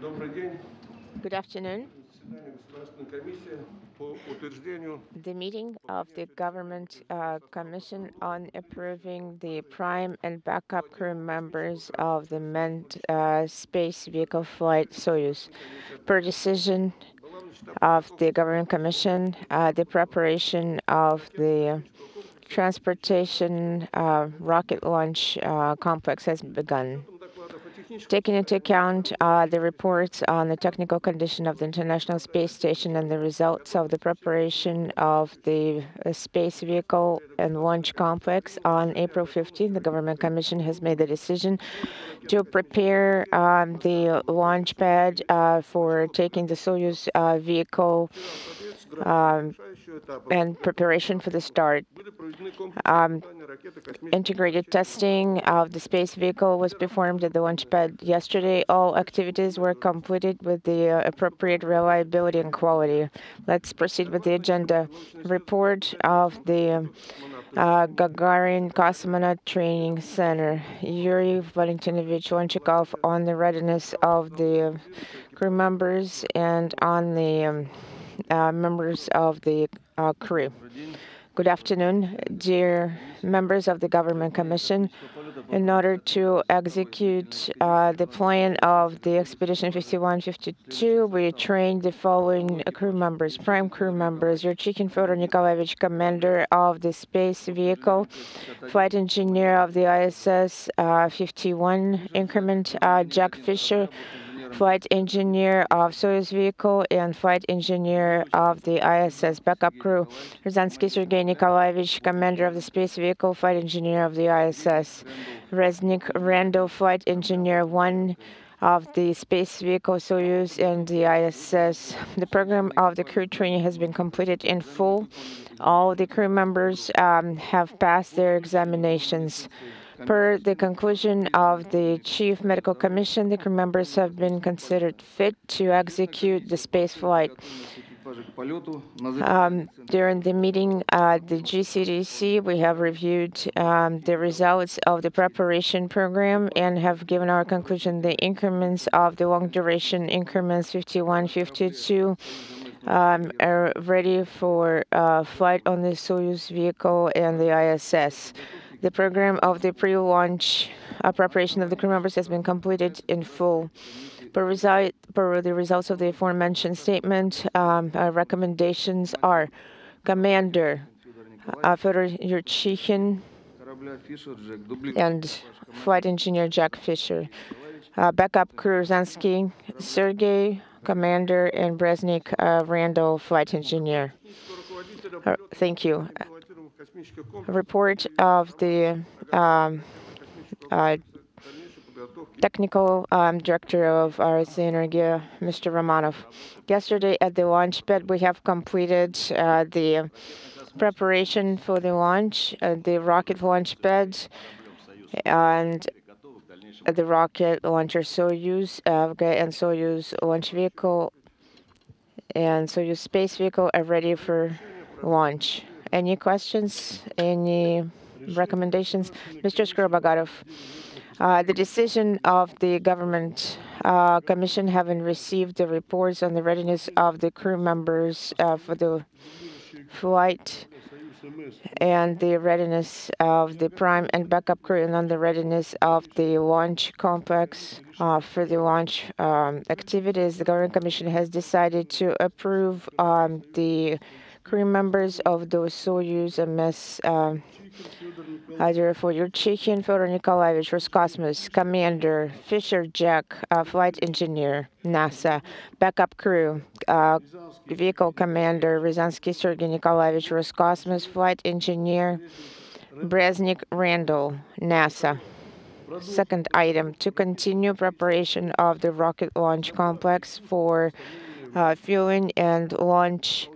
Good afternoon. The meeting of the Government Commission on approving the prime and backup crew members of the manned space vehicle flight Soyuz. Per decision of the Government Commission, the preparation of the transportation rocket launch complex has begun. Taking into account the reports on the technical condition of the International Space Station and the results of the preparation of the space vehicle and launch complex, on April 15, the Government Commission has made the decision to prepare the launch pad for taking the Soyuz vehicle and preparation for the start. Integrated testing of the space vehicle was performed at the launch pad yesterday. All activities were completed with the appropriate reliability and quality. Let's proceed with the agenda. Report of the Gagarin Cosmonaut Training Center. Yuri Valentinovich Lonchikov on the readiness of the crew members and on the members of the crew. Good afternoon, dear members of the Government Commission. In order to execute the plan of the Expedition 51-52, we trained the following crew members, prime crew members: Yurchikhin Fyodor Nikolaevich, commander of the space vehicle, flight engineer of the ISS 51 increment, Jack Fischer, flight engineer of Soyuz vehicle and flight engineer of the ISS backup crew. Ryazanskiy Sergey Nikolaevich, commander of the space vehicle, flight engineer of the ISS. Bresnik Randall, flight engineer 1 of the space vehicle Soyuz and the ISS. The program of the crew training has been completed in full. All the crew members have passed their examinations. Per the conclusion of the Chief Medical Commission, the crew members have been considered fit to execute the space flight. During the meeting at the GCDC, we have reviewed the results of the preparation program and have given our conclusion. The increments of the long-duration increments 51, 52 are ready for flight on the Soyuz vehicle and the ISS. The program of the pre-launch preparation of the crew members has been completed in full. Per the results of the aforementioned statement, our recommendations are: Commander Fyodor Yurchikhin and Flight Engineer Jack Fischer. Backup crew Ryazanskiy, Sergey, Commander, and Bresnik Randall, Flight Engineer. Thank you. Report of the Technical Director of Ryazanskiy, Mr. Romanov. Yesterday at the launch pad, we have completed the preparation for the launch, the rocket launch pad, and the rocket launcher Soyuz and Soyuz launch vehicle and Soyuz space vehicle are ready for launch. Any questions? Any recommendations? Mr. Skrobagatov. The decision of the Government Commission, having received the reports on the readiness of the crew members for the flight and the readiness of the prime and backup crew, and on the readiness of the launch complex for the launch activities, the Government Commission has decided to approve the crew members of those Soyuz MS-04. Yurchikhin, Fyodor Nikolaevich, Roscosmos, Commander, Fischer Jack, Flight Engineer, NASA, Backup Crew, Vehicle Commander, Ryazanskiy Sergey Nikolaevich, Roscosmos, Flight Engineer, Bresnik Randall, NASA. Second item, to continue preparation of the rocket launch complex for fueling and launch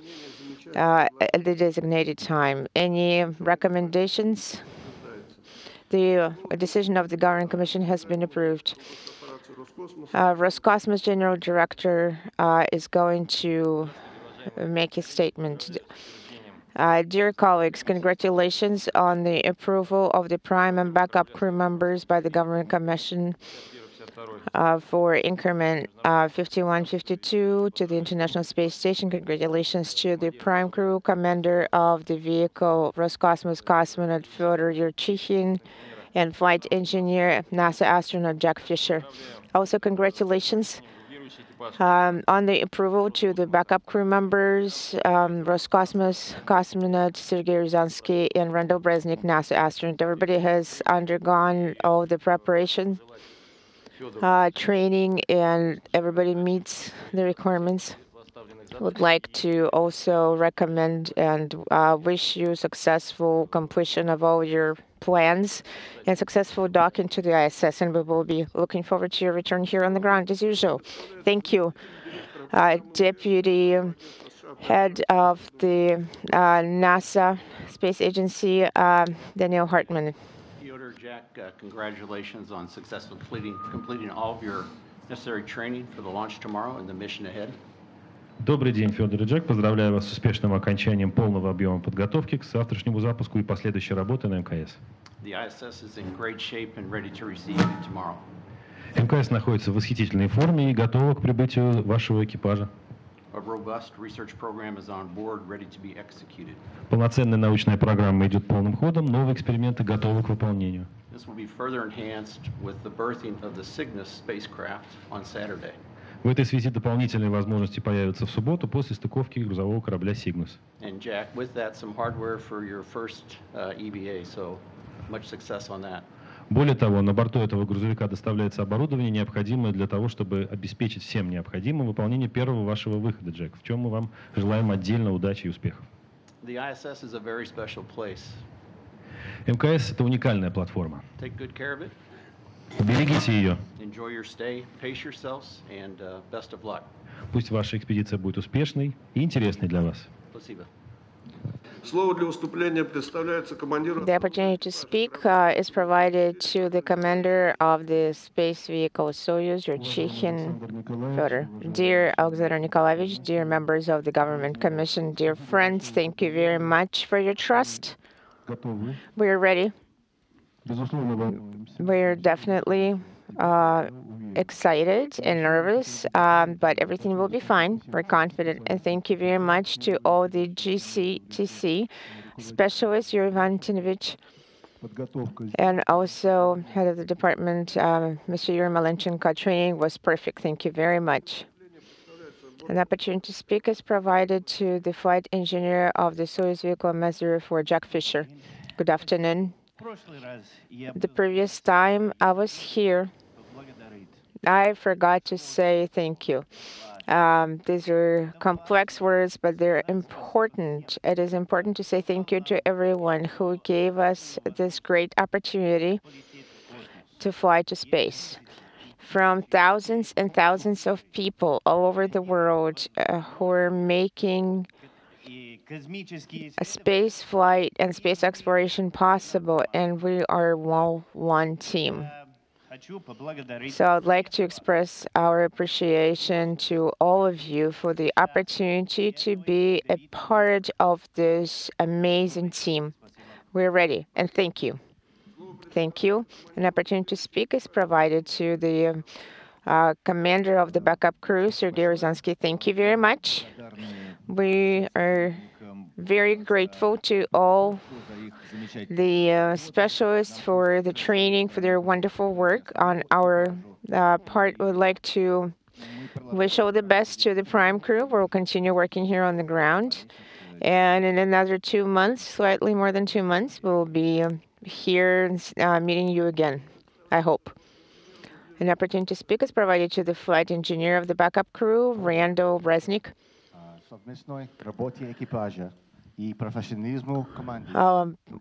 at the designated time. Any recommendations? The decision of the Government Commission has been approved. Roscosmos General Director is going to make a statement. Dear colleagues, congratulations on the approval of the prime and backup crew members by the Government Commission for increment 5152 to the International Space Station. Congratulations to the prime crew, commander of the vehicle, Roscosmos Cosmonaut Fyodor Yurchikhin, and flight engineer, NASA astronaut Jack Fischer. Also, congratulations on the approval to the backup crew members, Roscosmos cosmonaut Sergey Ryazanskiy and Bresnik, NASA astronaut. Everybody has undergone all the preparation, training, and everybody meets the requirements. Would like to also recommend and wish you successful completion of all your plans and successful docking to the ISS, and we will be looking forward to your return here on the ground as usual. Thank you, Deputy Head of the NASA Space Agency, Daniel Hartman. Fyodor, Jack, congratulations on successfully completing all of your necessary training for the launch tomorrow and the mission ahead. Добрый день, Федор и Джек. Поздравляю вас с успешным окончанием полного объема подготовки к завтрашнему запуску и последующей работы на МКС. The ISS is in great shape and ready to receive you tomorrow. МКС находится в восхитительной форме и готова к прибытию вашего экипажа. A robust research program is on board, ready to be executed. Полноценная научная программа идет полным ходом, новые эксперименты готовы к выполнению. This will be further enhanced with the birthing of the Cygnus spacecraft on Saturday. В этой связи дополнительные возможности появятся в субботу после стыковки грузового корабля «Сигнус». And Jack, with that, some hardware for your first EVA, so much success on that. Более того, на борту этого грузовика доставляется оборудование, необходимое для того, чтобы обеспечить всем необходимым выполнение первого вашего выхода, Джек, в чем мы вам желаем отдельно удачи и успехов. The ISS is a very special place. МКС — это уникальная платформа. Take good care of it. Берегите ее. Enjoy your stay, pace yourselves, and best of luck. Пусть ваша экспедиция будет успешной и интересной для вас. Спасибо. Слово для выступления предоставляется командиру. The opportunity to speak is provided to the commander of the space vehicle Soyuz, Yurchikhin Fischer. Dear Alexander Nikolaevich, dear members of the Government Commission, dear friends, thank you very much for your trust. We are ready. We are definitely excited and nervous, but everything will be fine. We're confident. And thank you very much to all the GCTC specialists, Yuri Valentinovich, and also head of the department, Mr. Yuri Malenchenko. Training was perfect. Thank you very much. An opportunity to speak is provided to the flight engineer of the Soyuz vehicle MS-04, Jack Fischer. Good afternoon. The previous time I was here, I forgot to say thank you. These are complex words, but they're important. It is important to say thank you to everyone who gave us this great opportunity to fly to space. From thousands and thousands of people all over the world who are making a space flight and space exploration possible, and we are all one team. So I'd like to express our appreciation to all of you for the opportunity to be a part of this amazing team. We're ready, and thank you. Thank you. An opportunity to speak is provided to the commander of the backup crew, Sergey Ryazanskiy. Thank you very much. We are very grateful to all the specialists for the training, for their wonderful work. On our part, we would like to wish all the best to the prime crew. We'll continue working here on the ground. And in another 2 months, slightly more than 2 months, we'll be here meeting you again, I hope. An opportunity to speak is provided to the flight engineer of the backup crew, Randall Bresnik.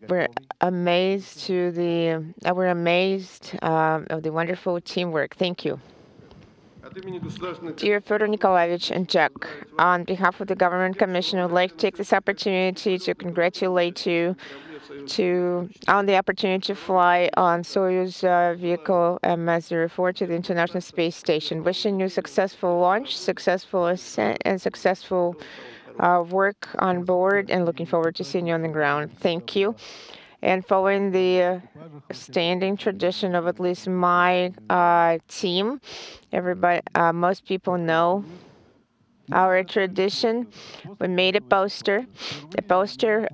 We're amazed of the wonderful teamwork. Thank you. Dear Fyodor Nikolaevich and Jack, on behalf of the Government Commission, I would like to take this opportunity to congratulate you on the opportunity to fly on Soyuz vehicle MS-04 to the International Space Station. Wishing you successful launch, successful ascent, and successful work on board, and looking forward to seeing you on the ground. Thank you. And following the standing tradition of at least my team, everybody, most people know our tradition. We made a poster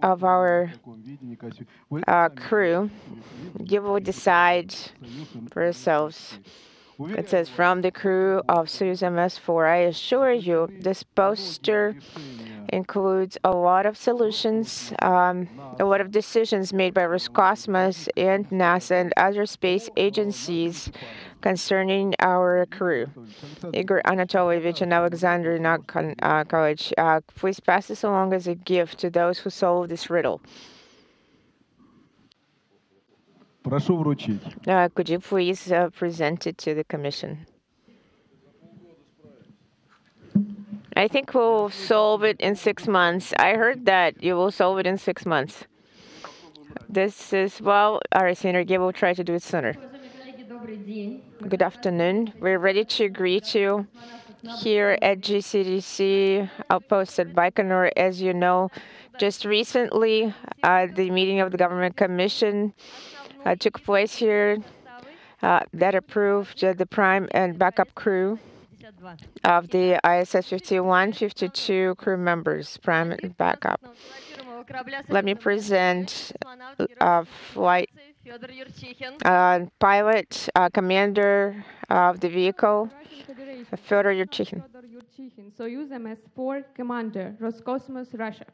of our crew. You will decide for yourselves. It says, from the crew of Soyuz MS-04. I assure you, this poster includes a lot of solutions, a lot of decisions made by Roscosmos and NASA and other space agencies concerning our crew. Igor Anatolievich and Alexander College, please pass this along as a gift to those who solve this riddle. Could you please present it to the commission? I think we'll solve it in 6 months. I heard that you will solve it in 6 months. This is, well, all right, Sergey, we'll try to do it sooner. Good afternoon. We're ready to greet you here at GCDC outpost at Baikonur. As you know, just recently, the meeting of the Government Commission took place here that approved the prime and backup crew of the ISS 51, 52 crew members, prime and backup. Let me present flight pilot, commander of the vehicle, Fyodor Yurchikhin. Soyuz MS-04, commander, Roscosmos, Russia.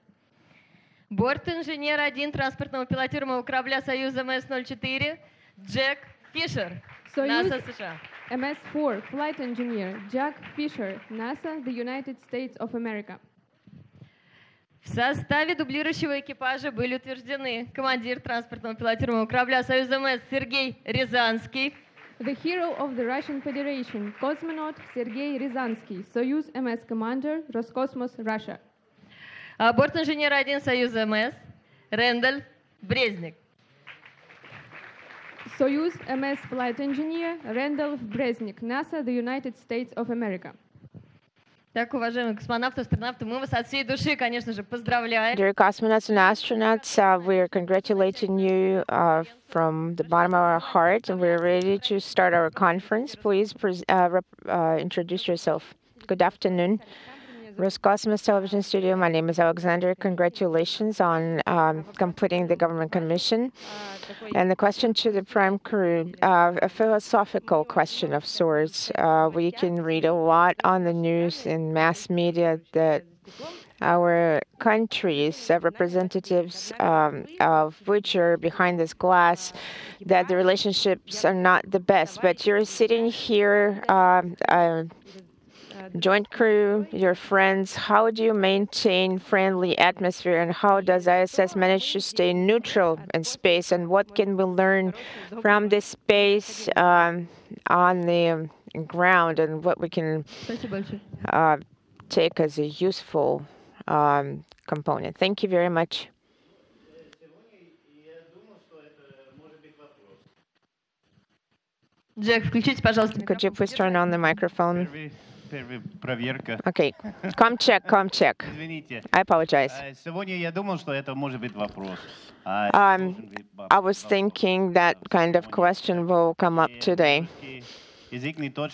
Борт-инженер 1 транспортного пилотируемого корабля «Союз МС-04» Джек Фишер, НАСА, США. MS-04, flight engineer, Jack Fisher, NASA, the United States of America. В составе дублирующего экипажа были утверждены командир транспортного пилотируемого корабля «Союз МС» Сергей Рязанский, the hero of the Russian Federation, Cosmonaut Sergey Ryazanskiy, Soyuz MS commander, Roscosmos, Russia. Борт-инженер 1 «Союз МС» Рэндольф Брезник. Soyuz MS flight engineer Randolph Bresnik, NASA, the United States of America. Так, уважаемые космонавты, астронавты, мы вас от всей души, конечно же, поздравляем. Dear cosmonauts and astronauts, we're congratulating you from the bottom of our heart, and we're ready to start our conference. Please introduce yourself. Good afternoon. Roscosmos Television Studio. My name is Alexander. Congratulations on completing the government commission. And the question to the prime crew, a philosophical question of sorts. We can read a lot on the news and mass media that our countries, representatives of which are behind this glass, that the relationships are not the best. But you're sitting here, joint crew, your friends. How do you maintain friendly atmosphere, and how does ISS manage to stay neutral in space? And what can we learn from this space on the ground, and what we can take as a useful component? Thank you very much. Джек, включите, пожалуйста. Could you please turn on the microphone? Okay, com check. I apologize. I was thinking that kind of question will come up today.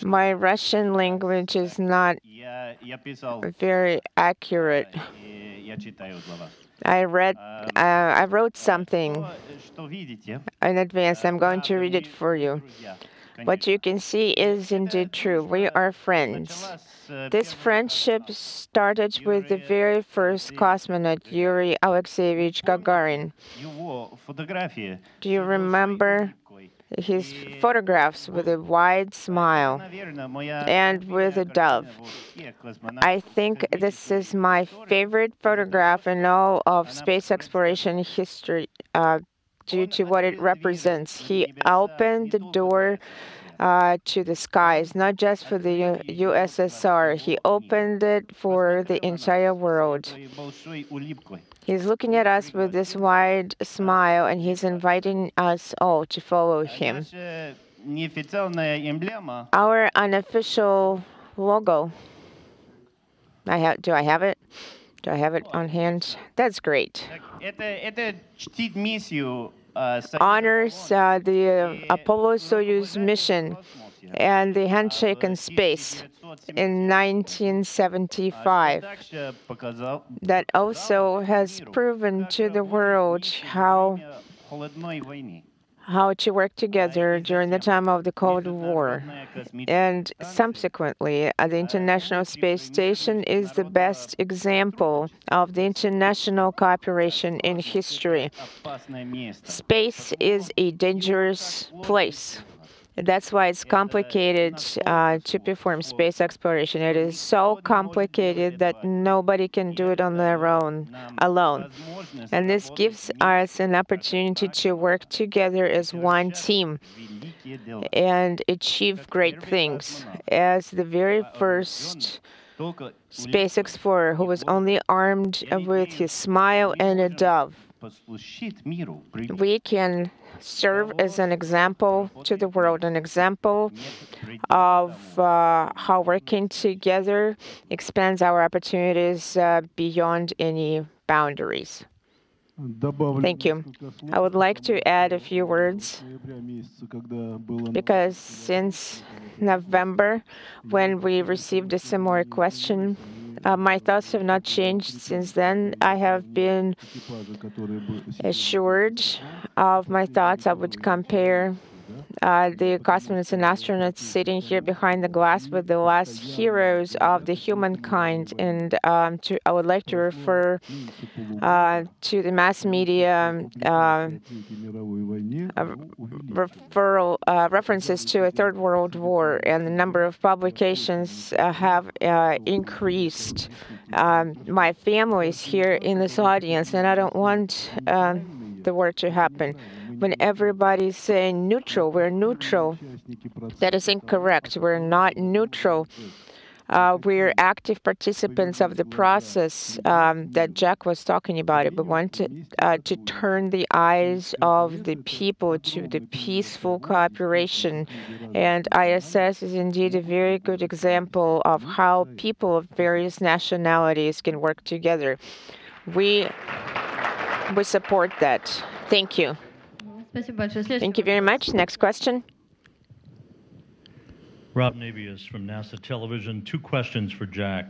My Russian language is not very accurate. I wrote something in advance. I'm going to read it for you. What you can see is indeed true. We are friends. This friendship started with the very first cosmonaut, Yuri Alexeyevich Gagarin. Do you remember his photographs with a wide smile and with a dove? I think this is my favorite photograph in all of space exploration history due to what it represents. He opened the door to the skies, not just for the USSR. He opened it for the entire world. He's looking at us with this wide smile, and he's inviting us all to follow him. Our unofficial logo. Do I have it? Do I have it on hand? That's great. honors the Apollo-Soyuz mission and the handshake in space in 1975. That also has proven to the world how to work together during the time of the Cold War. And subsequently, the International Space Station is the best example of the international cooperation in history. Space is a dangerous place. That's why it's complicated to perform space exploration. It is so complicated that nobody can do it on their own, alone. And this gives us an opportunity to work together as one team and achieve great things. As the very first space explorer who was only armed with his smile and a dove, we can serve as an example to the world, an example of how working together expands our opportunities beyond any boundaries. Thank you. I would like to add a few words because since November, when we received a similar question, my thoughts have not changed since then. I have been assured of my thoughts. I would compare the cosmonauts and astronauts sitting here behind the glass with the last heroes of the humankind. And I would like to refer to the mass media references to a Third World War, and the number of publications have increased. My family is here in this audience, and I don't want the war to happen. When everybody's saying neutral, we're neutral. That is incorrect. We're not neutral. We're active participants of the process that Jack was talking about. We want to turn the eyes of the people to the peaceful cooperation. And ISS is indeed a very good example of how people of various nationalities can work together. We support that. Thank you. Thank you very much. Next question. Rob Navius from NASA Television. Two questions for Jack.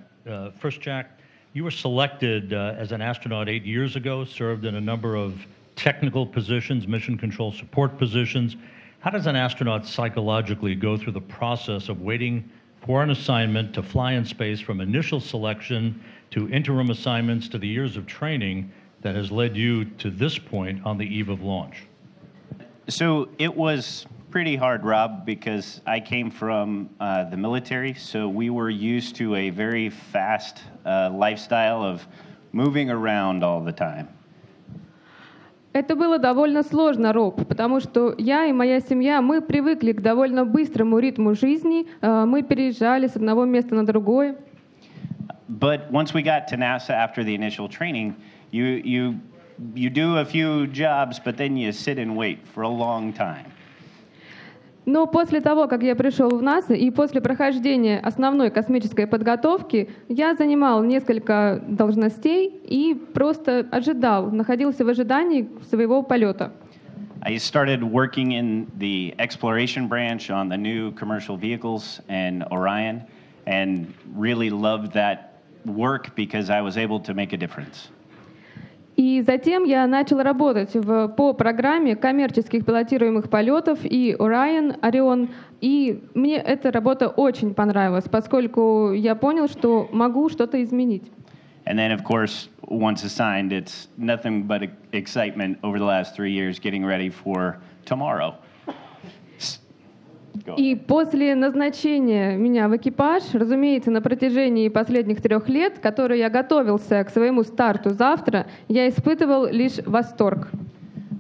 First, Jack, you were selected as an astronaut 8 years ago, served in a number of technical positions, mission control support positions. How does an astronaut psychologically go through the process of waiting for an assignment to fly in space from initial selection to interim assignments to the years of training that has led you to this point on the eve of launch? So it was pretty hard, Rob, because I came from the military, so we were used to a very fast lifestyle of moving around all the time. Это было довольно сложно, Роб, потому что я и моя семья, мы привыкли к довольно быстрому ритму жизни, мы переезжали с одного места на другое. But once we got to NASA after the initial training, you do a few jobs, but then you sit and wait for a long time. Но после того, как я пришел в НАСА и после прохождения основной космической подготовки, я занимал несколько должностей и просто ожидал, находился в ожидании своего полета. I started working in the exploration branch on the new commercial vehicles and Orion, and really loved that work because I was able to make a difference. И затем я начал работать по программе коммерческих пилотируемых полетов и Орион, и мне эта работа очень понравилась, поскольку я понял, что могу что-то изменить. And then, of course, once assigned, it's nothing but excitement over the last 3 years getting ready for tomorrow. И после назначения меня в экипаж, разумеется, на протяжении последних 3 лет, которые я готовился к своему старту завтра, я испытывал лишь восторг.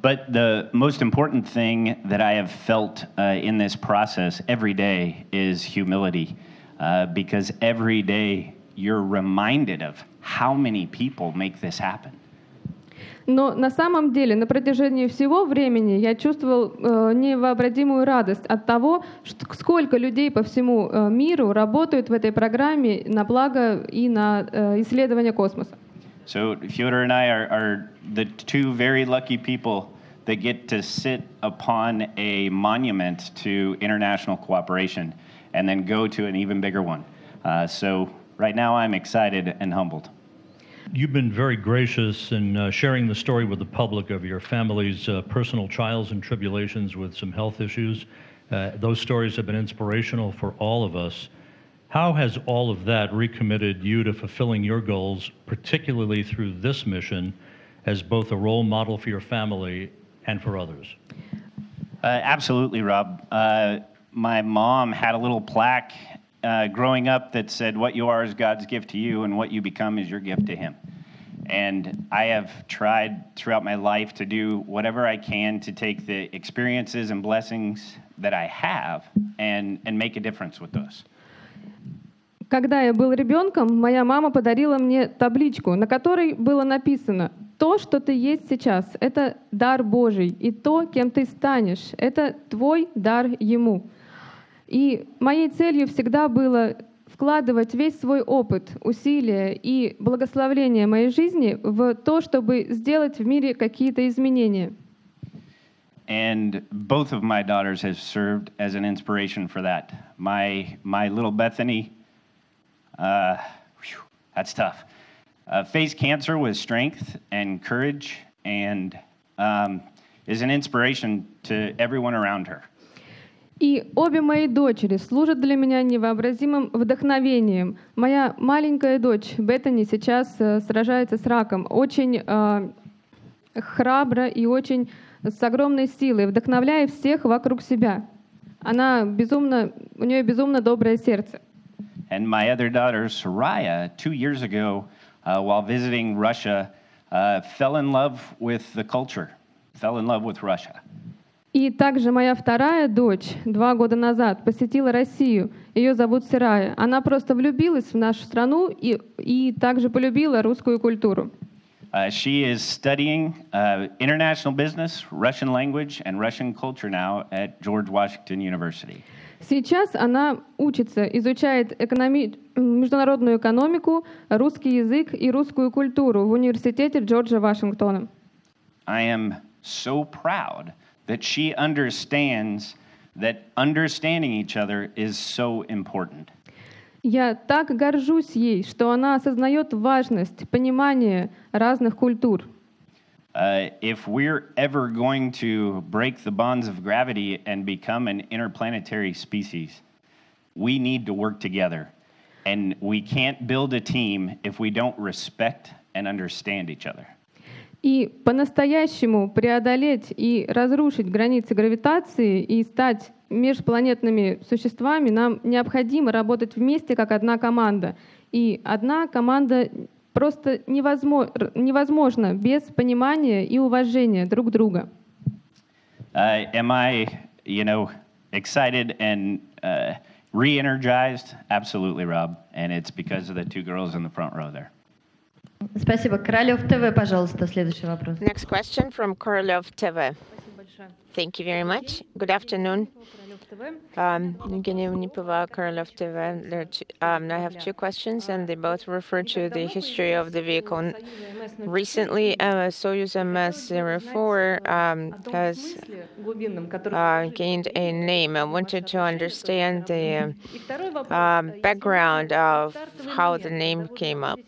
But the most important thing that I have felt in this process every day is humility, because every day you're reminded of how many people make this happen. Но на самом деле на протяжении всего времени я чувствовал невообразимую радость от того, сколько людей по всему миру работают в этой программе на благо и на исследование космоса. So Fyodor and I are the two very lucky people that get to sit upon a monument to international cooperation and then go to an even bigger one. So right now I'm excited and humbled. You've been very gracious in sharing the story with the public of your family's personal trials and tribulations with some health issues. Those stories have been inspirational for all of us. How has all of that recommitted you to fulfilling your goals, particularly through this mission, as both a role model for your family and for others? Absolutely, Rob. My mom had a little plaque growing up that said, "What you are is God's gift to you, and what you become is your gift to Him." And I have tried throughout my life to do whatever I can to take the experiences and blessings that I have and make a difference with those. Когда я был ребенком, моя мама подарила мне табличку, на которой было написано: «То, что ты есть сейчас, это дар Божий, и то, кем ты станешь, это твой дар Ему». И моей целью всегда было вкладывать весь свой опыт, усилия и благословление моей жизни в то, чтобы сделать в мире какие-то изменения. And both of my daughters have served as an inspiration for that. My little Bethany, that's tough. Faced cancer with strength and courage, and is an inspiration to everyone around her. И обе мои дочери служат для меня невообразимым вдохновением. Моя маленькая дочь Беттани сейчас сражается с раком, очень храбро и очень с огромной силой, вдохновляя всех вокруг себя. У нее безумно доброе сердце. And my other daughter, Soraya, 2 years ago, while visiting Russia, fell in love with the culture, fell in love with Russia. И также моя вторая дочь 2 года назад посетила Россию. Ее зовут Серая. Она просто влюбилась в нашу страну и также полюбила русскую культуру. She is studying international business, Russian language, and Russian culture now at George Washington University. Сейчас она учится, изучает международную экономику, русский язык и русскую культуру в университете Джорджа Вашингтона. I am so proud that she understands that understanding each other is so important. Я так горжусь ей, что она осознает важность понимания разных культур. If we're ever going to break the bonds of gravity and become an interplanetary species, we need to work together. And we can't build a team if we don't respect and understand each other. И по-настоящему преодолеть и разрушить границы гравитации и стать межпланетными существами нам необходимо работать вместе как одна команда. И одна команда просто невозможна без понимания и уважения друг друга. Am I, excited and re-energized? Absolutely, Rob. And it's because of the 2 girls in the front row there. Спасибо. Королев ТВ, пожалуйста, следующий вопрос. Next question from Korolев TV. Thank you very much. Good afternoon. Evgeny Unipova, Korolев TV. I have 2 questions, and they both refer to the history of the vehicle. Recently, Soyuz MS-04 has gained a name. I wanted to understand the background of how the name came up,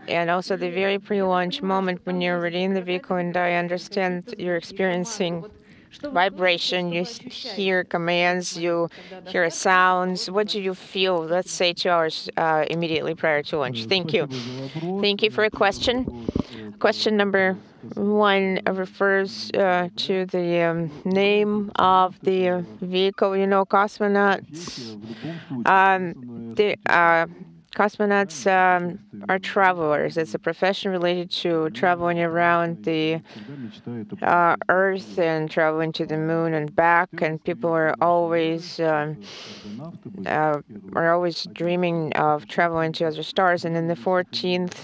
and also the very pre-launch moment when you're already in the vehicle, and I understand you're experiencing vibration, you hear commands, you hear sounds. What do you feel, let's say, 2 hours immediately prior to launch? Thank you. Thank you for your question. Question number 1 refers to the name of the vehicle. Cosmonauts. Cosmonauts are travelers. It's a profession related to traveling around the Earth and traveling to the moon and back. And people are always dreaming of traveling to other stars. And in the 14th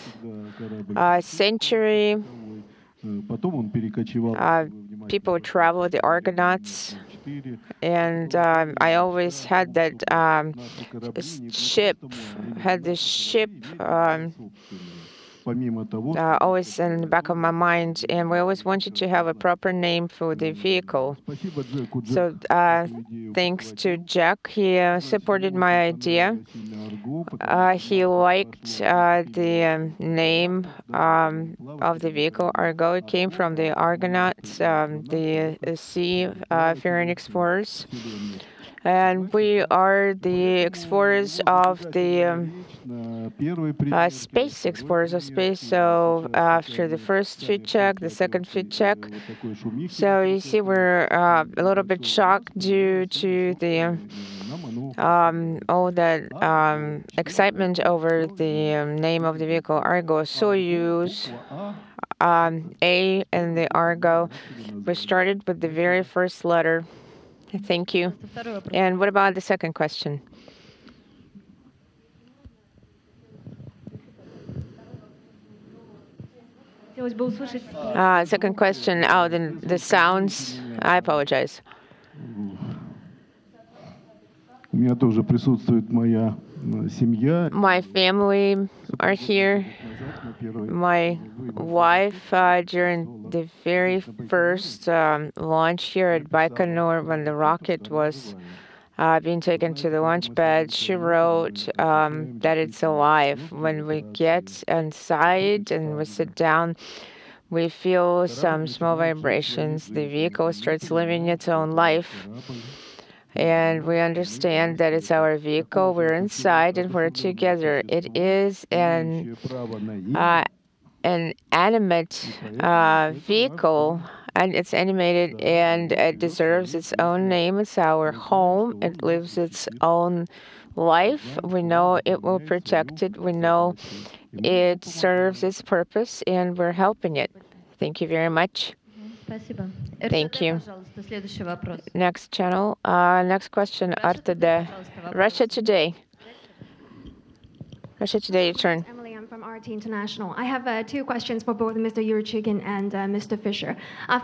century, people travel, the Argonauts. And I always had that ship, always in the back of my mind, and we always wanted to have a proper name for the vehicle. So thanks to Jack, he supported my idea. He liked the name of the vehicle, Argo. It came from the Argonauts, the seafaring explorers. And we are the explorers of the space explorers of space. So after the first fit check, the second fit check. So you see, we're a little bit shocked due to the all that excitement over the name of the vehicle, Argo. Soyuz A and the Argo. We started with the very first letter. Thank you. And what about the second question? Second question. Oh, the sounds. I apologize. My family are here. My wife, during the very first launch here at Baikonur, when the rocket was being taken to the launch pad, she wrote that it's alive. When we get inside and we sit down, we feel some small vibrations. The vehicle starts living its own life. And we understand that it's our vehicle. We're inside and we're together. It is an animate vehicle, and it's animated, and it deserves its own name. It's our home. It lives its own life. We know it will protect it. We know it serves its purpose, and we're helping it. Thank you very much. Thank you. Next channel. Next question, RTD. Russia Today. Russia Today, your turn. I'm from RT International. I have two questions for both Mr. Yurchikhin and Mr. Fischer.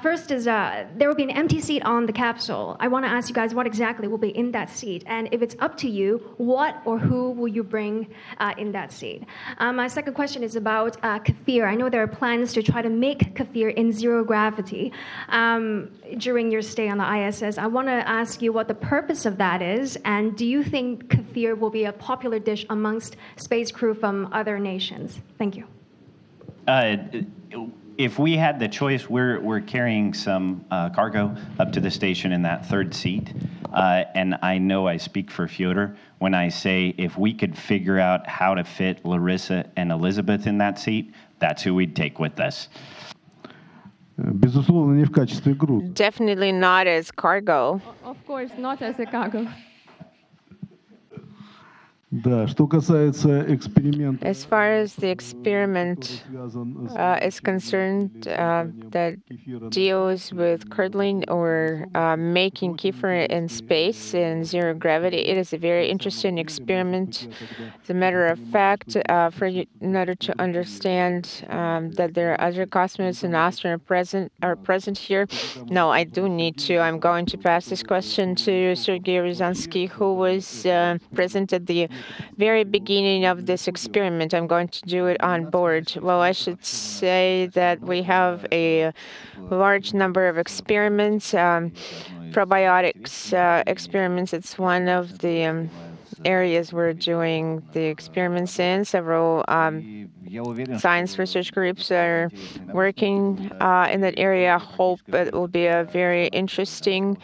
First is, there will be an empty seat on the capsule. I want to ask you guys what exactly will be in that seat, and if it's up to you, what or who will you bring in that seat? My second question is about kefir. I know there are plans to try to make kefir in zero gravity during your stay on the ISS. I want to ask you what the purpose of that is, and do you think kefir will be a popular dish amongst space crew from other nations? Thank you. If we had the choice, we're carrying some cargo up to the station in that third seat. And I know I speak for Fyodor when I say if we could figure out how to fit Larissa and Elizabeth in that seat, that's who we'd take with us. Definitely not as cargo. Of course, not as a cargo. As far as the experiment is concerned that deals with curdling or making kefir in space in zero gravity, it is a very interesting experiment. As a matter of fact, in order to understand that there are other cosmonauts and astronauts present here, no, I do need to. I'm going to pass this question to Sergey Ryazanskiy, who was present at the very beginning of this experiment. I'm going to do it on board. Well, I should say that we have a large number of experiments, probiotics experiments. It's one of the areas we're doing the experiments in. Several science research groups are working in that area. I hope it will be a very interesting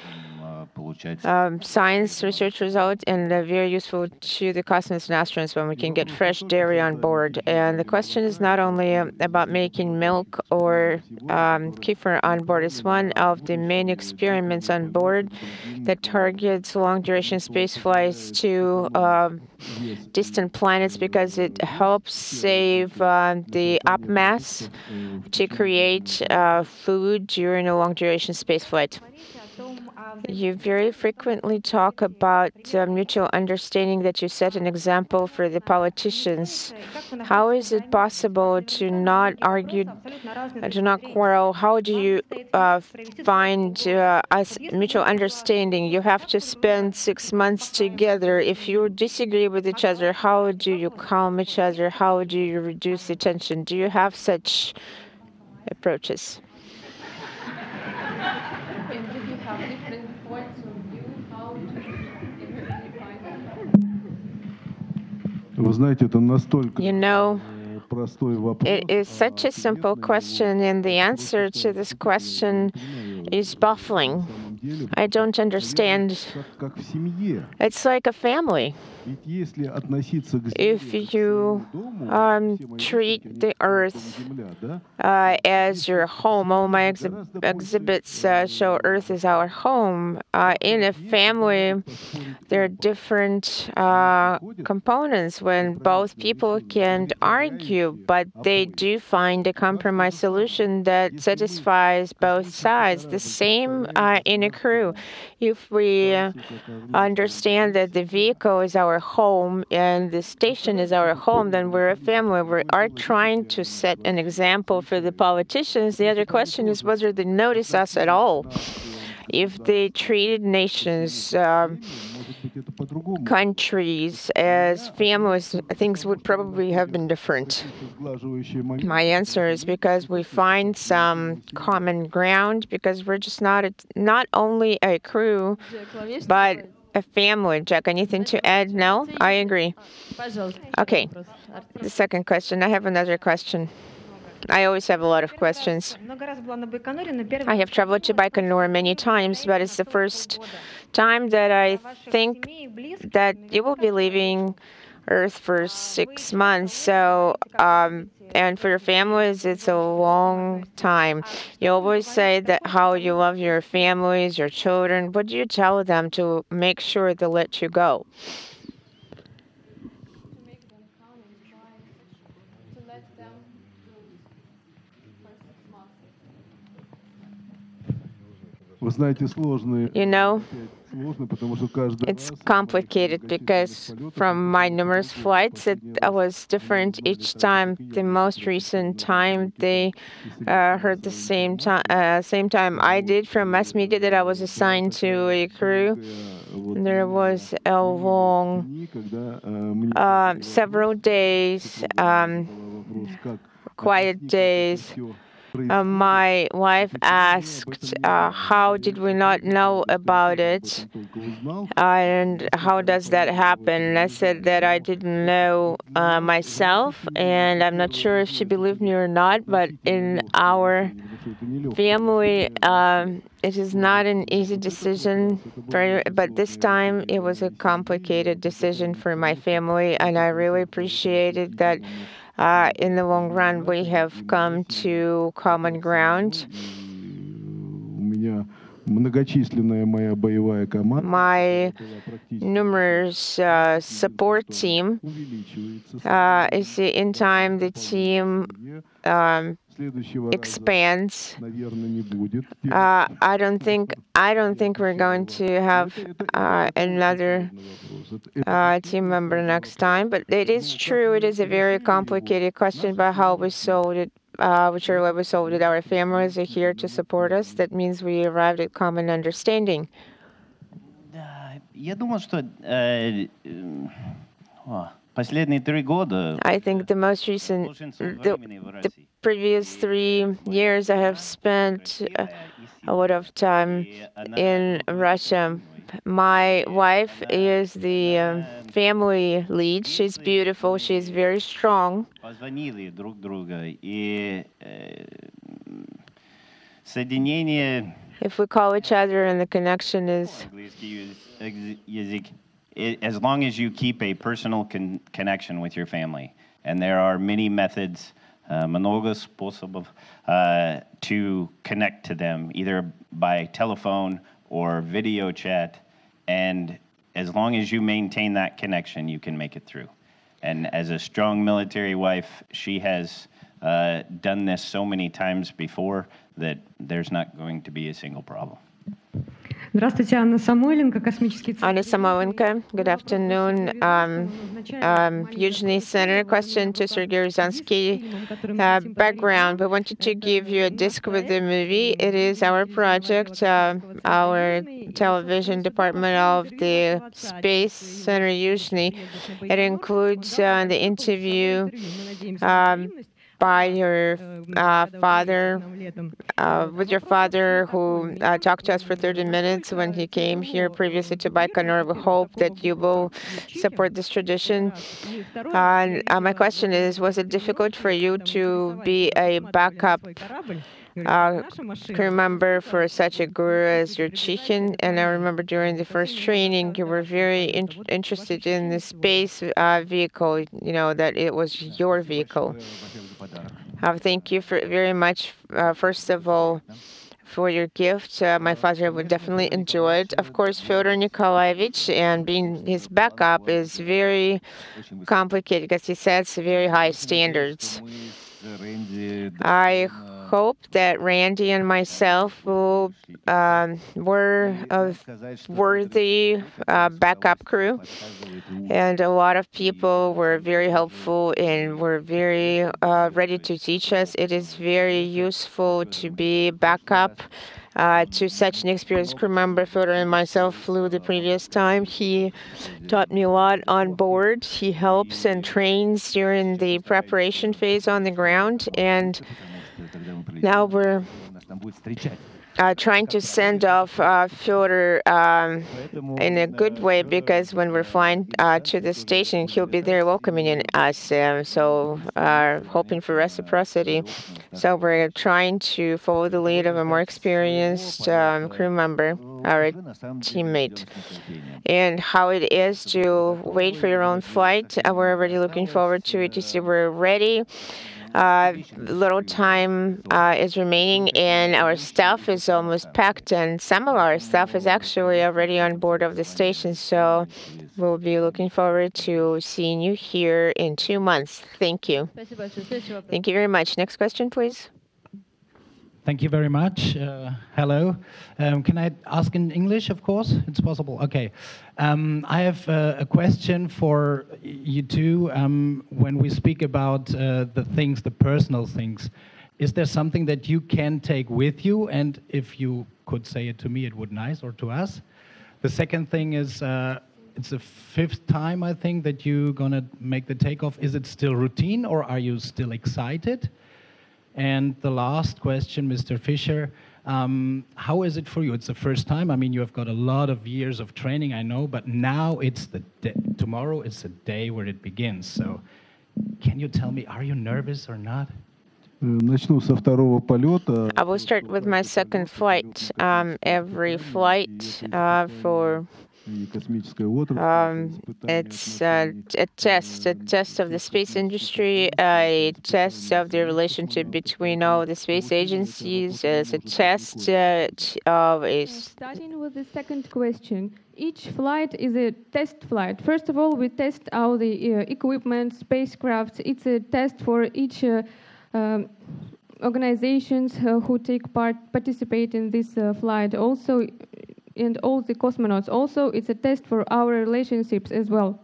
science research result and very useful to the cosmonauts and astronauts when we can get fresh dairy on board. And the question is not only about making milk or kefir on board. It's one of the main experiments on board that targets long-duration space flights to distant planets because it helps save the upmass to create food during a long-duration space flight. You very frequently talk about mutual understanding, that you set an example for the politicians. How is it possible to not argue, to not quarrel? How do you find mutual understanding? You have to spend 6 months together. If you disagree with each other, how do you calm each other? How do you reduce the tension? Do you have such approaches? You know, it is such a simple question, and the answer to this question is baffling. I don't understand. It's like a family. If you treat the Earth as your home, all my exhibits show Earth as our home. In a family, there are different components when both people can argue, but they do find a compromise solution that satisfies both sides. The same in a crew. If we understand that the vehicle is our home and the station is our home, then we're a family. We are trying to set an example for the politicians. The other question is whether they notice us at all. If they treated nations, countries as families, things would probably have been different. My answer is because we find some common ground, because we're just not only a crew, but a family. Jack, anything to add? No? I agree. Okay. The second question. I have another question. I always have a lot of questions. I have traveled to Baikonur many times, but it's the first time that I think that you will be leaving Earth for 6 months. So, and for your families, it's a long time. You always say that how you love your families, your children. What do you tell them to make sure they let you go? You know, it's complicated because from my numerous flights, it was different each time. The most recent time, they heard the same time I did from mass media that I was assigned to a crew. There was a long, several days, quiet days. My wife asked, how did we not know about it? And how does that happen? And I said that I didn't know myself, and I'm not sure if she believed me or not, but in our family, it is not an easy decision, but this time it was a complicated decision for my family, and I really appreciated that in the long run we have come to common ground. My numerous support team, in time the team expands. I don't think we're going to have another team member next time. But it is true, it is a very complicated question about how we solved it. Whichever way we solved it, our families are here to support us. That means we arrived at common understanding. Я думаю, что последние 3 года. I think the most recent, the previous 3 years, I have spent a lot of time in Russia. My wife is the family lead. She's beautiful. She's very strong. Позвонили друг друга, и соединение. If we call each other and the connection is. As long as you keep a personal connection with your family, and there are many methods, много способов, to connect to them, either by telephone or video chat, and as long as you maintain that connection, you can make it through. And as a strong military wife, she has done this so many times before that there's not going to be a single problem. Здравствуйте, Анна Самойленко, космический центр. Anna Samolenko, good afternoon. Yuzhny Center, question to Sergey Ryazanskiy. Background, we wanted to give you a disc with the movie. It is our project, our television department of the Space Center Yuzhny. It includes the interview by your father, with your father, who talked to us for 30 minutes when he came here previously to Baikonur. We hope that you will support this tradition. My question is, was it difficult for you to be a backup crew member for such a guru as Yurchikhin? And I remember during the first training, you were very interested in the space vehicle, that it was your vehicle. Thank you very much, first of all, for your gift. My father would definitely enjoy it. Of course, Fyodor Nikolaevich, and being his backup is very complicated because he sets very high standards. I hope that Randy and myself were a worthy backup crew. And a lot of people were very helpful and were very ready to teach us. It is very useful to be backup to such an experienced crew member. Fyodor and myself flew the previous time. He taught me a lot on board. He helps and trains during the preparation phase on the ground. And now we're trying to send off Fyodor in a good way, because when we're flying to the station, he'll be there welcoming us. So hoping for reciprocity. So we're trying to follow the lead of a more experienced crew member, our teammate. And how it is to wait for your own flight, we're already looking forward to it. You see, we're ready. Little time is remaining, and our stuff is almost packed, and some of our stuff is actually already on board of the station. So we'll be looking forward to seeing you here in 2 months. Thank you. Thank you very much. Next question, please. Thank you very much. Hello. Can I ask in English, of course? It's possible. Okay. I have a question for you two. When we speak about the things, the personal things, is there something that you can take with you? And if you could say it to me, it would be nice, or to us. The second thing is, it's the 5th time, I think, that you're going to make the takeoff. Is it still routine, or are you still excited? And the last question, Mr. Fischer, how is it for you? It's the first time. I mean, you have got a lot of years of training, I know, but now it's tomorrow it's the day where it begins. So can you tell me, are you nervous or not? I will start with my second flight. Every flight for it's a test of the space industry, a test of the relationship between all the space agencies. It's a test of a... Starting with the second question, each flight is a test flight. First of all, we test all the equipment, spacecraft. It's a test for each organizations who participate in this flight. Also, and all the cosmonauts. Also, it's a test for our relationships as well.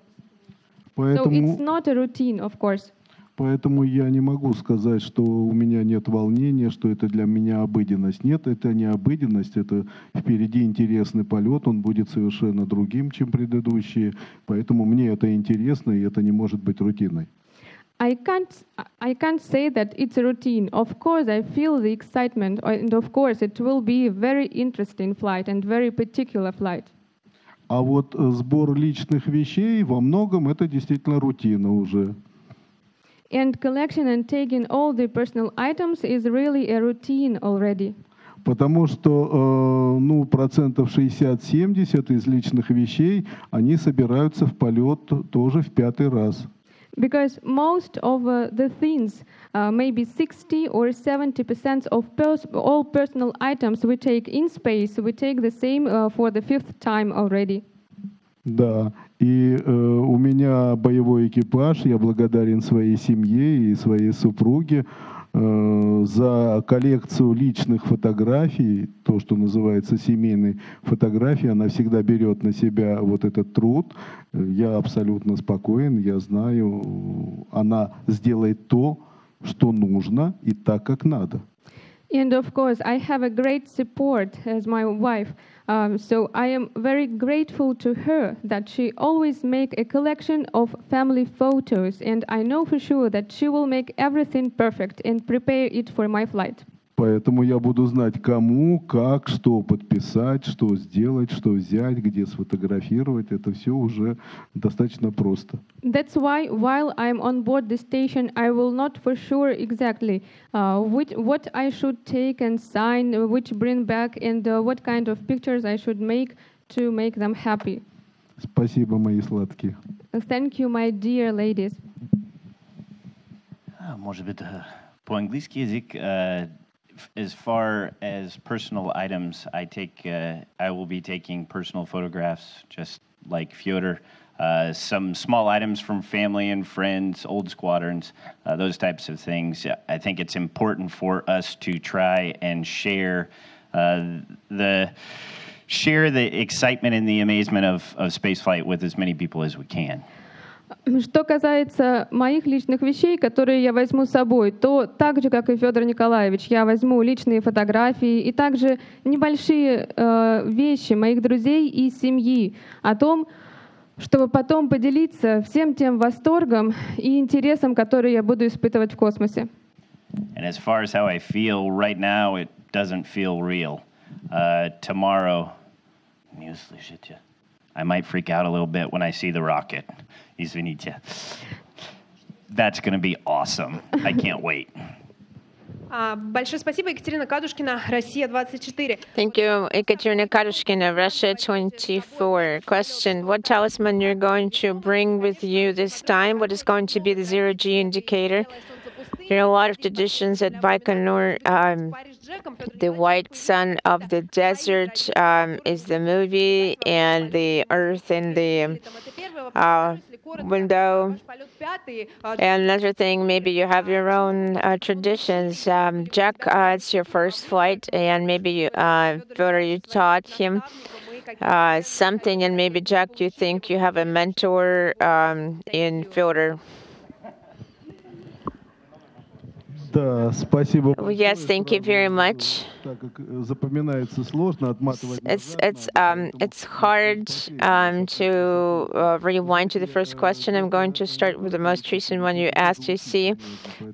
So it's not a routine, of course. Поэтому я не могу сказать, что у меня нет волнения, что это для меня обыденность. Нет, это не обыденность, это впереди интересный полет, он будет совершенно другим, чем предыдущие. Поэтому мне это интересно, и это не может быть рутиной. I can't say that it's a routine. Of course, I feel the excitement, and of course, it will be a very interesting flight and very particular flight. А вот сбор личных вещей во многом это действительно рутина уже. And collection and taking all the personal items is really a routine already. Потому что, процентов 60-70 из личных вещей, они собираются в полет тоже в 5-й раз. Because most of the things, maybe 60 or 70% of all personal items we take in space, we take the same for the 5th time already. Да, и у меня боевой экипаж, я благодарен своей семье и своей супруге, за коллекцию личных фотографий, то, что называется семейной фотографией, она всегда берет на себя вот этот труд. Я абсолютно спокоен, я знаю, она сделает то, что нужно и так, как надо. And of course, I have a great support as my wife. So I am very grateful to her that she always make a collection of family photos. And I know for sure that she will make everything perfect and prepare it for my flight. Поэтому я буду знать, кому, как, что подписать, что сделать, что взять, где сфотографировать. Это все уже достаточно просто. That's why, while I'm on board the station, I will not for sure exactly what I should take and sign, which bring back, and what kind of pictures I should make to make them happy. Спасибо, мои сладкие. Thank you, my dear ladies. Может быть, по-английски язык. As far as personal items, I will be taking personal photographs, just like Fyodor. Some small items from family and friends, old squadrons, those types of things. I think it's important for us to try and share the excitement and the amazement of spaceflight with as many people as we can. Что касается моих личных вещей, которые я возьму с собой, то так же, как и Федор Николаевич, я возьму личные фотографии и также небольшие вещи моих друзей и семьи о том, чтобы потом поделиться всем тем восторгом и интересом, который я буду испытывать в космосе. And as far as how I feel right now, it doesn't feel real. Tomorrow, не услышите. I might freak out a little bit when I see the rocket. Извините. That's going to be awesome. I can't wait. Большое спасибо, Екатерина Кадушкина, Россия 24. Thank you, Ekaterina Kadushkina, Russia 24. Question: what talisman you're going to bring with you this time? What is going to be the zero-G indicator? There are a lot of traditions at Baikonur. The White Sun of the Desert is the movie, and the Earth in the window. And another thing, maybe you have your own traditions. Jack, it's your first flight, and maybe you, Fyodor, you taught him something, and maybe Jack, you think you have a mentor in Fyodor. Да, спасибо. Yes, thank you very much. Запоминается сложно, отматывать. It's hard to rewind to the first question. I'm going to start with the most recent one you asked. You see,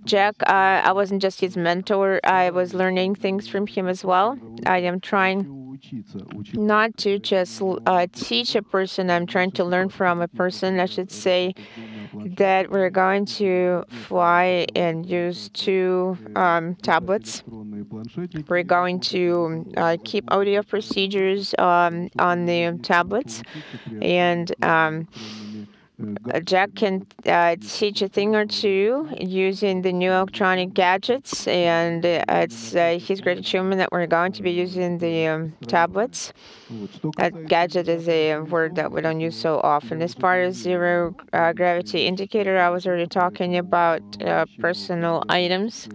Jack, I wasn't just his mentor. I was learning things from him as well. I am trying not to just teach a person. I'm trying to learn from a person, I should say, that we're going to fly and use two tablets. We're going to keep audio procedures on the tablets, and Jack can teach a thing or two using the new electronic gadgets, and it's his great achievement that we're going to be using the tablets. That gadget is a word that we don't use so often. As far as zero gravity indicator, I was already talking about personal items.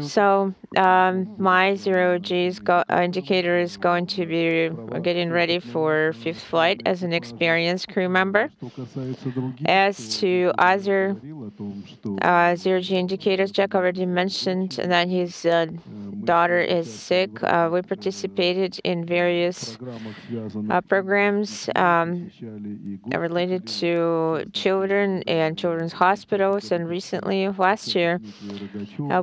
So my zero G indicator is going to be getting ready for fifth flight as an experienced crew member. As to other zero-G indicators, Jack already mentioned that his daughter is sick. We participated in various programs related to children and children's hospitals. And recently, last year,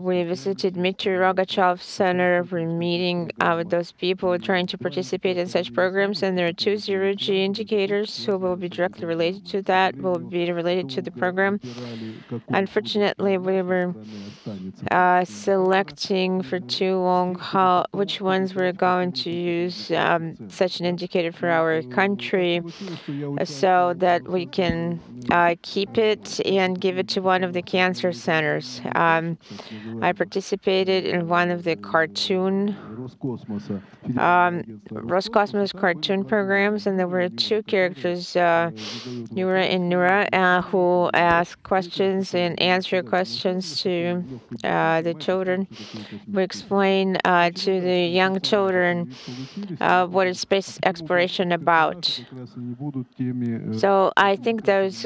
we visited Dmitry Rogachev Center. We're meeting with those people trying to participate in such programs. And there are two zero-G indicators who will be directly related to that, will be related to the program. Unfortunately, we were selecting for two too long which ones we're going to use such an indicator for our country so that we can keep it and give it to one of the cancer centers. I participated in one of the cartoon Roscosmos cartoon programs, and there were two characters, Nura and Nura, who ask questions and answer questions to the children. We explain to the young children what is space exploration about. So I think those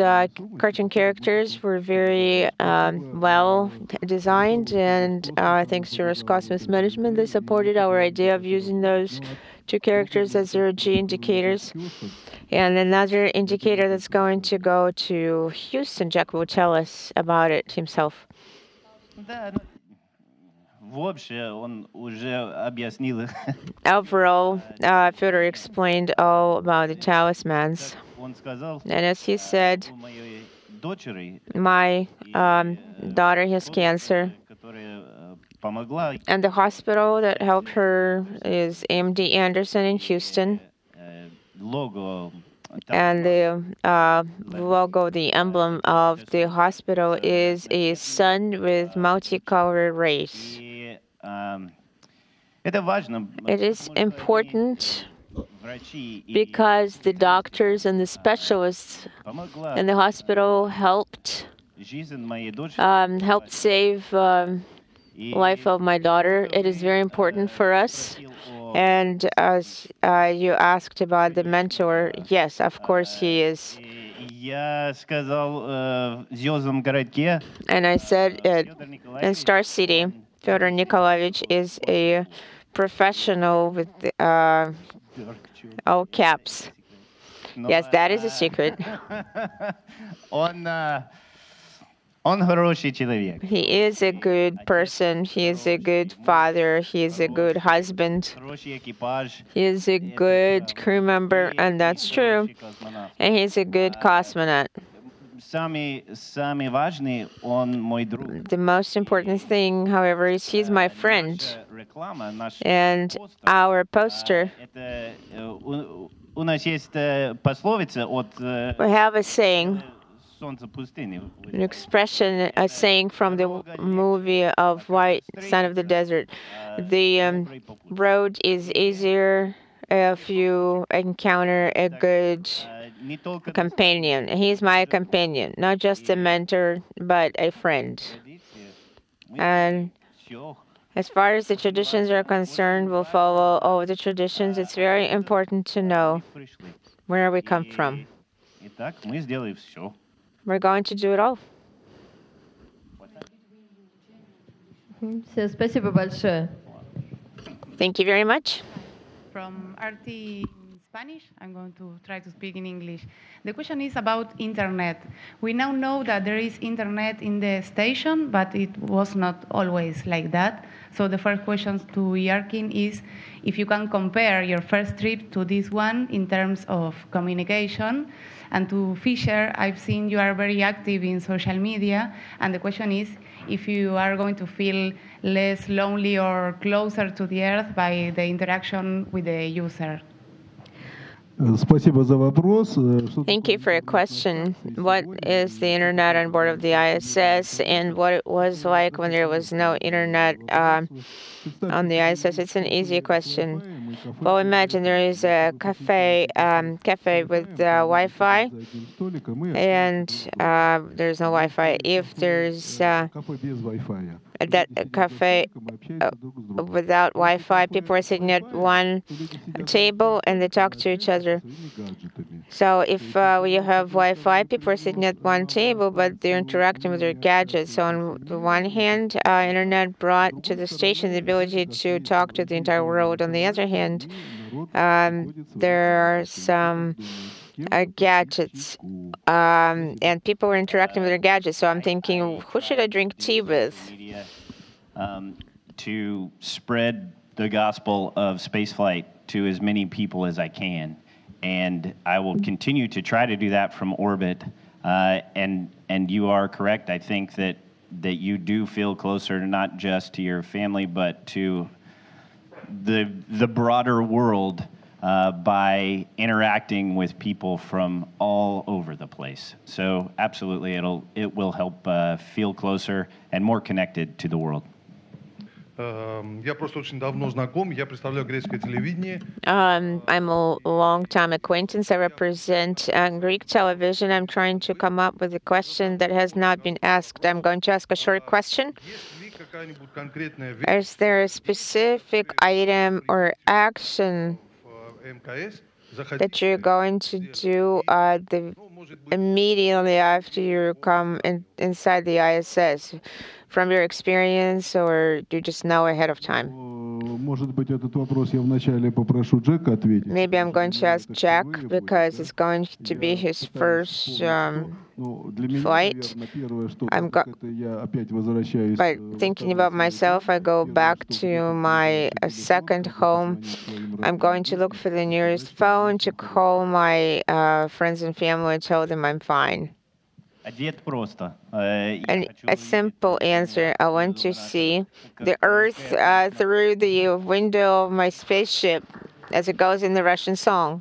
cartoon characters were very well designed, and thanks to Roscosmos management, they supported our idea of using those two characters as zero-G indicators. And another indicator that's going to go to Houston, Jack will tell us about it himself. Overall, Fyodor explained all about the talismans. And as he said, my daughter has cancer. And the hospital that helped her is MD Anderson in Houston. And the logo, the emblem of the hospital is a sun with multicolored rays. It is important because the doctors and the specialists in the hospital helped save life of my daughter. It is very important for us. And as you asked about the mentor, yes, of course he is. And I said in Star City, Fyodor Nikolaevich is a professional with all caps. Yes, that is a secret. He is a good person. He is a good father. He is a good husband. He is a good crew member, and that's true. And he's a good cosmonaut. The most important thing, however, is he's my friend. And our poster, we have a saying, an expression, a saying from the movie of White Son of the Desert. The road is easier if you encounter a good companion. He's my companion, not just a mentor, but a friend. And as far as the traditions are concerned, we'll follow all the traditions. It's very important to know where we come from. We're going to do it all. Спасибо большое. Thank you very much. From RT in Spanish, I'm going to try to speak in English. The question is about internet. We now know that there is internet in the station, but it was not always like that. So the first question to Yurchikhin is if you can compare your first trip to this one in terms of communication. And to Fischer, I've seen you are very active in social media, and the question is if you are going to feel less lonely or closer to the Earth by the interaction with the user. Thank you for your question. What is the internet on board of the ISS and what it was like when there was no internet on the ISS? It's an easy question. Well, imagine there is a cafe with Wi-Fi, and there's no Wi-Fi. If there's that cafe without Wi-Fi, people are sitting at one table and they talk to each other. So if you have Wi-Fi, people are sitting at one table, but they're interacting with their gadgets. So on the one hand, internet brought to the station the ability to talk to the entire world. On the other hand, there are some gadgets, and people are interacting with their gadgets. So I'm thinking, who should I drink tea with? To spread the gospel of spaceflight to as many people as I can. And I will continue to try to do that from orbit. And you are correct. I think that you do feel closer, not just to your family, but to the broader world by interacting with people from all over the place. So absolutely, it will help feel closer and more connected to the world. Я просто очень давно знаком, я представляю греческое телевидение. I'm a long-time acquaintance. I represent Greek television. I'm trying to come up with a question that has not been asked. I'm going to ask a short question. Is there a specific item or action that you're going to do immediately after you come inside the ISS? From your experience, or do you just know ahead of time? Maybe I'm going to ask Jack because it's going to be his first flight. But thinking about myself, I go back to my second home. I'm going to look for the nearest phone to call my friends and family and tell them I'm fine. And a simple answer. I want to see the Earth through the window of my spaceship, as it goes in the Russian song.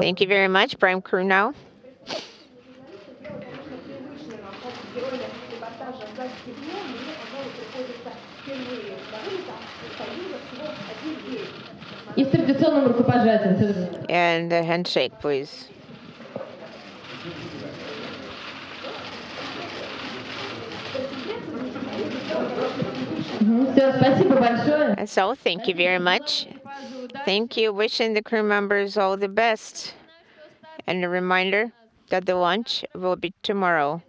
Thank you very much. Prime crew now. And a handshake, please. And so, thank you very much. Thank you. Wishing the crew members all the best. And a reminder that the launch will be tomorrow.